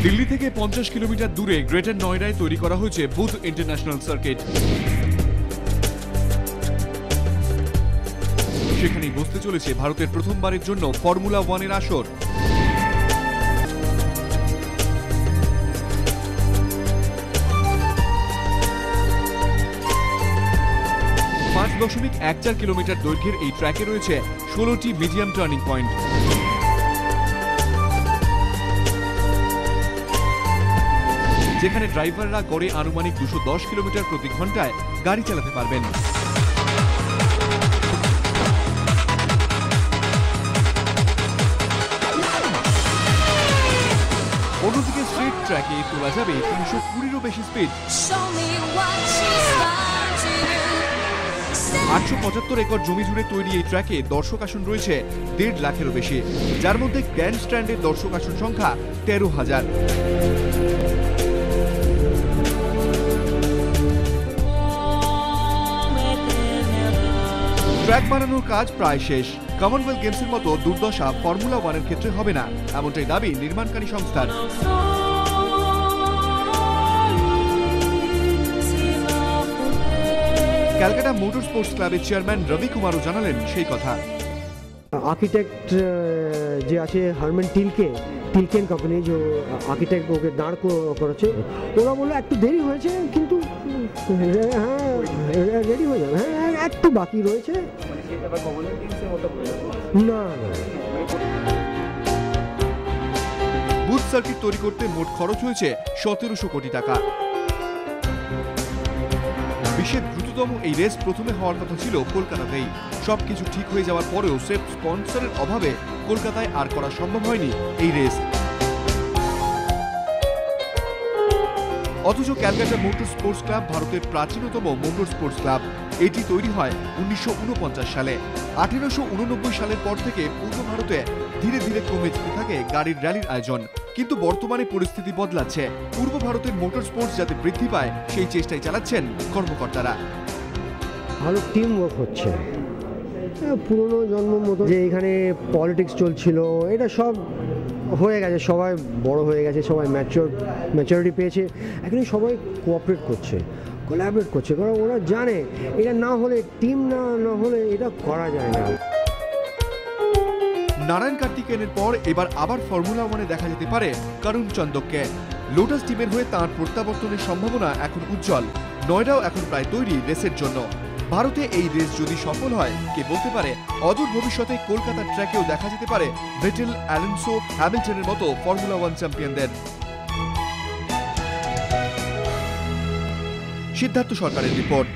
দিল্লি থেকে 50 কিলোমিটার দূরে গ্রেটার নয়ডায় তৈরি করা হয়েছে বুধ ইন্টারন্যাশনাল সার্কিট। সেখানেই বসতে চলেছে ভারতের প্রথমবারের জন্য ফর্মুলা 1 এর আসর। .14 কিলোমিটার দৈর্ঘ্যের এই ট্র্যাকে রয়েছে 16টি মিডিয়াম টার্নিং পয়েন্ট। যেখানে ড্রাইভাররা গড়ে আনুমানিক 210 কিলোমিটার প্রতি ঘন্টায় গাড়ি চালাতে পারবেন। অন্যদিকে স্ট্রিট ট্র্যাকে তোলা যাবে 320-এরও বেশি স্পিড। 875 একর জমি জুড়ে তৈরি এই ট্র্যাকে দর্শক আসন রয়েছে 1.5 লাখেরও বেশি, যার মধ্যে গ্র্যান্ড স্ট্যান্ডের দর্শক আসন সংখ্যা 13,000। ট্র্যাক বানানোর কাজ প্রায় শেষ। কমনওয়েলথ গেমসের মতো দুর্দশা ফর্মুলা 1 এর ক্ষেত্রে হবে না, এমনটাই দাবি নির্মাণকারী সংস্থার। ক্যালকাটা মোটর স্পোর্টস ক্লাবের চেয়ারম্যান রবি কুমারও জানালেন সেই কথা। আর্কিটেক্ট যে আছে হারম্যান টিলকেন কোম্পানি, যে আর্কিটেক্ট ওকে দাঁড় করেছে, ওরা বললো একটু দেরি হয়েছে, কিন্তু হ্যাঁ রেডি হয়ে যাবে, হ্যাঁ একটু বাকি রয়েছে। না বুথ সার্কিট তৈরি করতে মোট খরচ হয়েছে 1700 কোটি টাকা। বিশ্বের দ্রুততম এই রেস প্রথমে হওয়ার কথা ছিল কলকাতাতেই। সবকিছু ঠিক হয়ে যাওয়ার পরেও সেফ স্পন্সরের অভাবে কলকাতায় আর করা সম্ভব হয়নি এই রেস। অথচ ক্যালকাটা মোটর স্পোর্টস ক্লাব ভারতের প্রাচীনতম মোটর স্পোর্টস ক্লাব। এটি তৈরি হয় 1949 সালে। 1889 সালের পর থেকে পূর্ব ভারতে ধীরে ধীরে কমে যেতে থাকে গাড়ির র্যালির আয়োজন, কিন্তু বর্তমানে পরিস্থিতি বদলাচ্ছে। পূর্ব ভারতের মোটর স্পোর্টস যাতে বৃদ্ধি পায় সেই চেষ্টাই চালাচ্ছেন কর্মকর্তারা। ভালো টিম ওয়ার্ক হচ্ছে। পুরনো জন্ম মতো যে এখানে পলিটিক্স চলছিল, এটা সব হয়ে গেছে, সবাই বড় হয়ে গেছে, সবাই ম্যাচুরিটি পেয়েছে। এখানে সবাই কোঅপারেট করছে, কোলাবরেট করছে, কারণ ওরা জানে এটা না হলে, টিম না হলে এটা করা যায় না। নারায়ণ কার্তিকেয়নের পর এবার আবার ফর্মুলা 1-এ দেখা যেতে পারে করুণ চন্দককে। লোটাস টিমের হয়ে তাঁর প্রত্যাবর্তনের সম্ভাবনা এখন উজ্জ্বল। নয়ডাও এখন প্রায় তৈরি রেসের জন্য। ভারতে এই রেস যদি সফল হয়, কে বলতে পারে অদূর ভবিষ্যতে কলকাতার ট্র্যাকেও দেখা যেতে পারে ভেটেল, অ্যালোনসো, হ্যামিল্টনের মতো ফর্মুলা 1 চ্যাম্পিয়নদের। সিদ্ধার্থ সরকারের রিপোর্ট।